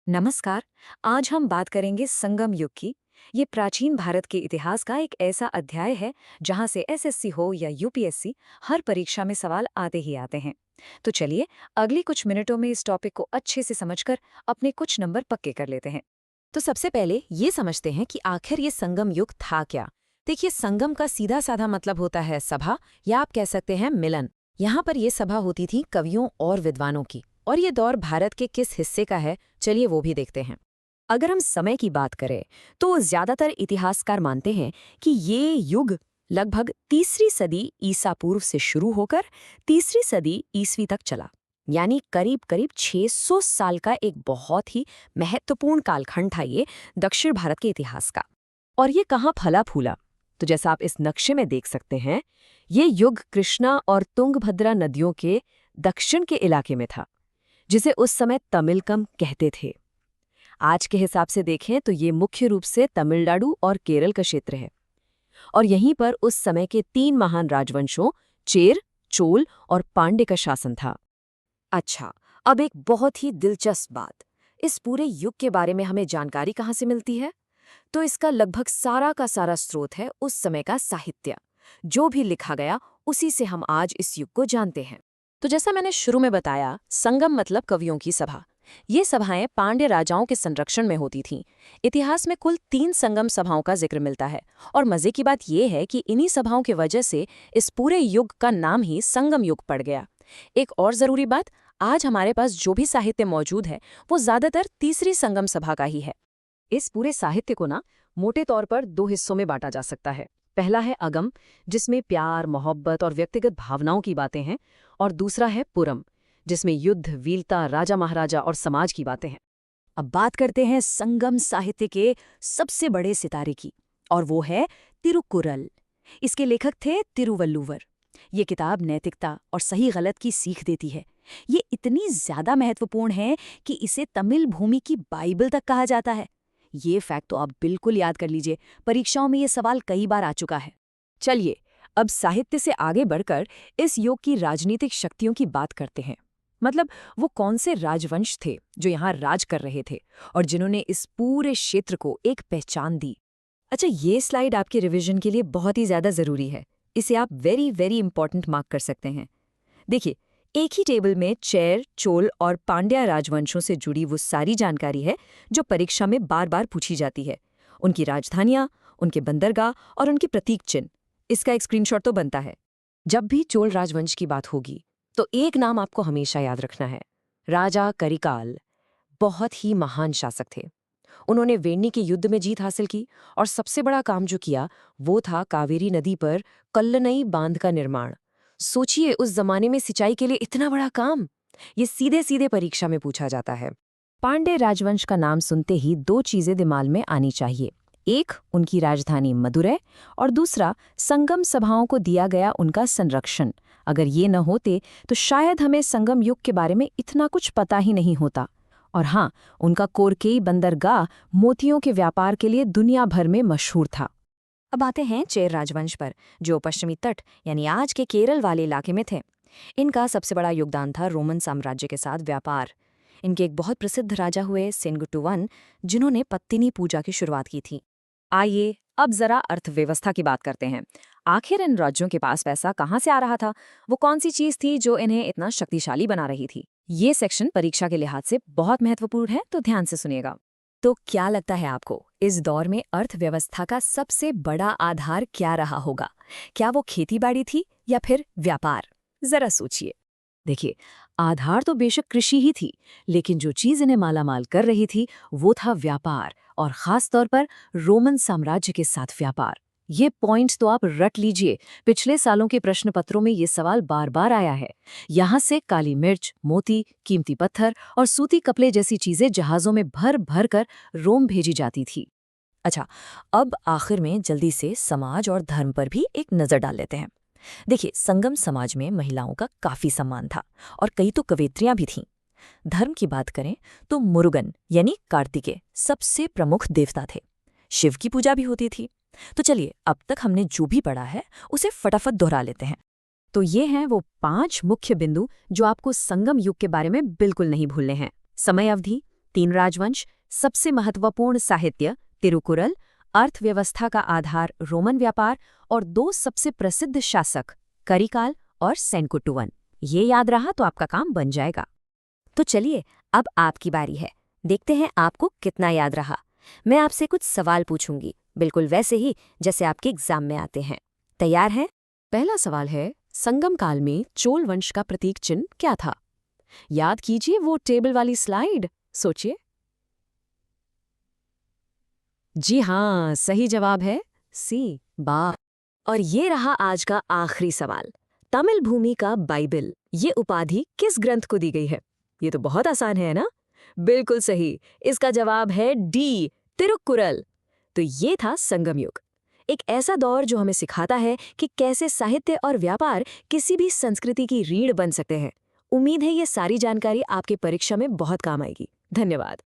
नमस्कार। आज हम बात करेंगे संगम युग की। ये प्राचीन भारत के इतिहास का एक ऐसा अध्याय है जहां से एसएससी हो या यूपीएससी, हर परीक्षा में सवाल आते ही आते हैं। तो चलिए, अगली कुछ मिनटों में इस टॉपिक को अच्छे से समझकर अपने कुछ नंबर पक्के कर लेते हैं। तो सबसे पहले ये समझते हैं कि आखिर ये संगम युग था क्या। देखिए, संगम का सीधा साधा मतलब होता है सभा, या आप कह सकते हैं मिलन। यहाँ पर ये सभा होती थी कवियों और विद्वानों की। और ये दौर भारत के किस हिस्से का है, चलिए वो भी देखते हैं। अगर हम समय की बात करें तो ज्यादातर इतिहासकार मानते हैं कि ये युग लगभग तीसरी सदी ईसा पूर्व से शुरू होकर तीसरी सदी ईसवी तक चला। यानी करीब करीब 600 साल का एक बहुत ही महत्वपूर्ण कालखंड था ये दक्षिण भारत के इतिहास का। और ये कहाँ फला फूला, तो जैसा आप इस नक्शे में देख सकते हैं, ये युग कृष्णा और तुंगभद्रा नदियों के दक्षिण के इलाके में था, जिसे उस समय तमिलकम कहते थे। आज के हिसाब से देखें तो ये मुख्य रूप से तमिलनाडु और केरल का क्षेत्र है। और यहीं पर उस समय के 3 महान राजवंशों चेर, चोल और पांड्य का शासन था। अच्छा, अब एक बहुत ही दिलचस्प बात, इस पूरे युग के बारे में हमें जानकारी कहाँ से मिलती है? तो इसका लगभग सारा का सारा स्रोत है उस समय का साहित्य। जो भी लिखा गया उसी से हम आज इस युग को जानते हैं। तो जैसा मैंने शुरू में बताया, संगम मतलब कवियों की सभा। ये सभाएं पांड्य राजाओं के संरक्षण में होती थीं। इतिहास में कुल 3 संगम सभाओं का जिक्र मिलता है। और मजे की बात यह है कि इन्हीं सभाओं की वजह से इस पूरे युग का नाम ही संगम युग पड़ गया। एक और जरूरी बात, आज हमारे पास जो भी साहित्य मौजूद है वो ज्यादातर तीसरी संगम सभा का ही है। इस पूरे साहित्य को ना मोटे तौर पर 2 हिस्सों में बांटा जा सकता है। पहला है अगम, जिसमें प्यार, मोहब्बत और व्यक्तिगत भावनाओं की बातें हैं। और दूसरा है पुरम, जिसमें युद्ध, वीरता, राजा महाराजा और समाज की बातें हैं। अब बात करते हैं संगम साहित्य के सबसे बड़े सितारे की, और वो है तिरुकुरल। इसके लेखक थे तिरुवल्लुवर। ये किताब नैतिकता और सही गलत की सीख देती है। ये इतनी ज्यादा महत्वपूर्ण है कि इसे तमिल भूमि की बाइबल तक कहा जाता है। ये फैक्ट तो आप बिल्कुल याद कर लीजिए, परीक्षाओं में ये सवाल कई बार आ चुका है। चलिए, अब साहित्य से आगे बढ़कर इस युग की राजनीतिक शक्तियों की बात करते हैं। मतलब वो कौन से राजवंश थे जो यहाँ राज कर रहे थे और जिन्होंने इस पूरे क्षेत्र को एक पहचान दी। अच्छा, ये स्लाइड आपके रिवीजन के लिए बहुत ही ज्यादा जरूरी है। इसे आप वेरी वेरी इंपॉर्टेंट मार्क कर सकते हैं। देखिए, एक ही टेबल में चेर, चोल और पांड्या राजवंशों से जुड़ी वो सारी जानकारी है जो परीक्षा में बार बार पूछी जाती है। उनकी राजधानियां, उनके बंदरगाह और उनके प्रतीक चिन्ह। इसका एक स्क्रीनशॉट तो बनता है। जब भी चोल राजवंश की बात होगी तो एक नाम आपको हमेशा याद रखना है, राजा करिकाल। बहुत ही महान शासक थे। उन्होंने वेण्णी के युद्ध में जीत हासिल की और सबसे बड़ा काम जो किया वो था कावेरी नदी पर कल्लनई बांध का निर्माण। सोचिए, उस जमाने में सिंचाई के लिए इतना बड़ा काम। ये सीधे सीधे परीक्षा में पूछा जाता है। पांड्य राजवंश का नाम सुनते ही 2 चीजें दिमाग में आनी चाहिए। एक, उनकी राजधानी मदुरै, और दूसरा, संगम सभाओं को दिया गया उनका संरक्षण। अगर ये न होते तो शायद हमें संगम युग के बारे में इतना कुछ पता ही नहीं होता। और हाँ, उनका कोरकेई बंदरगाह मोतियों के व्यापार के लिए दुनिया भर में मशहूर था। अब आते हैं चेर राजवंश पर, जो पश्चिमी तट यानी आज के केरल वाले इलाके में थे। इनका सबसे बड़ा योगदान था रोमन साम्राज्य के साथ व्यापार। इनके एक बहुत प्रसिद्ध राजा हुए सेनगुट्टू I, जिन्होंने पत्तिनी पूजा की शुरुआत की थी। आइए अब जरा अर्थव्यवस्था की बात करते हैं। आखिर इन राज्यों के पास पैसा कहाँ से आ रहा था? वो कौन सी चीज थी जो इन्हें इतना शक्तिशाली बना रही थी? ये सेक्शन परीक्षा के लिहाज से बहुत महत्वपूर्ण है, तो ध्यान से सुनिएगा। तो क्या लगता है आपको, इस दौर में अर्थव्यवस्था का सबसे बड़ा आधार क्या रहा होगा? क्या वो खेतीबाड़ी थी या फिर व्यापार? जरा सोचिए। देखिए, आधार तो बेशक कृषि ही थी, लेकिन जो चीज इन्हें मालामाल कर रही थी वो था व्यापार, और खास तौर पर रोमन साम्राज्य के साथ व्यापार। ये पॉइंट्स तो आप रट लीजिए। पिछले सालों के प्रश्न पत्रों में ये सवाल बार बार आया है। यहाँ से काली मिर्च, मोती, कीमती पत्थर और सूती कपड़े जैसी चीजें जहाजों में भर भर कर रोम भेजी जाती थी। अच्छा, अब आखिर में जल्दी से समाज और धर्म पर भी एक नजर डाल लेते हैं। देखिए, संगम समाज में महिलाओं का काफी सम्मान था और कई तो कवयित्रियां भी थीं। धर्म की बात करें तो मुरुगन यानी कार्तिकेय सबसे प्रमुख देवता थे। शिव की पूजा भी होती थी। तो चलिए, अब तक हमने जो भी पढ़ा है उसे फटाफट दोहरा लेते हैं। तो ये हैं वो 5 मुख्य बिंदु जो आपको संगम युग के बारे में बिल्कुल नहीं भूलने हैं। समय अवधि, तीन राजवंश, सबसे महत्वपूर्ण साहित्य तिरुकुरल, अर्थव्यवस्था का आधार रोमन व्यापार और दो सबसे प्रसिद्ध शासक करिकाल और सेनकुटुवन। ये याद रहा तो आपका काम बन जाएगा। तो चलिए, अब आपकी बारी है। देखते हैं आपको कितना याद रहा। मैं आपसे कुछ सवाल पूछूंगी, बिल्कुल वैसे ही जैसे आपके एग्जाम में आते हैं। तैयार हैं? पहला सवाल है, संगम काल में चोल वंश का प्रतीक चिन्ह क्या था? याद कीजिए वो टेबल वाली स्लाइड, सोचिए। जी हाँ, सही जवाब है सी, बा। और ये रहा आज का आखिरी सवाल। तमिल भूमि का बाइबिल, ये उपाधि किस ग्रंथ को दी गई है? ये तो बहुत आसान है ना? बिल्कुल सही, इसका जवाब है डी, तिरुक्कुरल। तो ये था संगम युग, एक ऐसा दौर जो हमें सिखाता है कि कैसे साहित्य और व्यापार किसी भी संस्कृति की रीढ़ बन सकते हैं। उम्मीद है ये सारी जानकारी आपके परीक्षा में बहुत काम आएगी। धन्यवाद।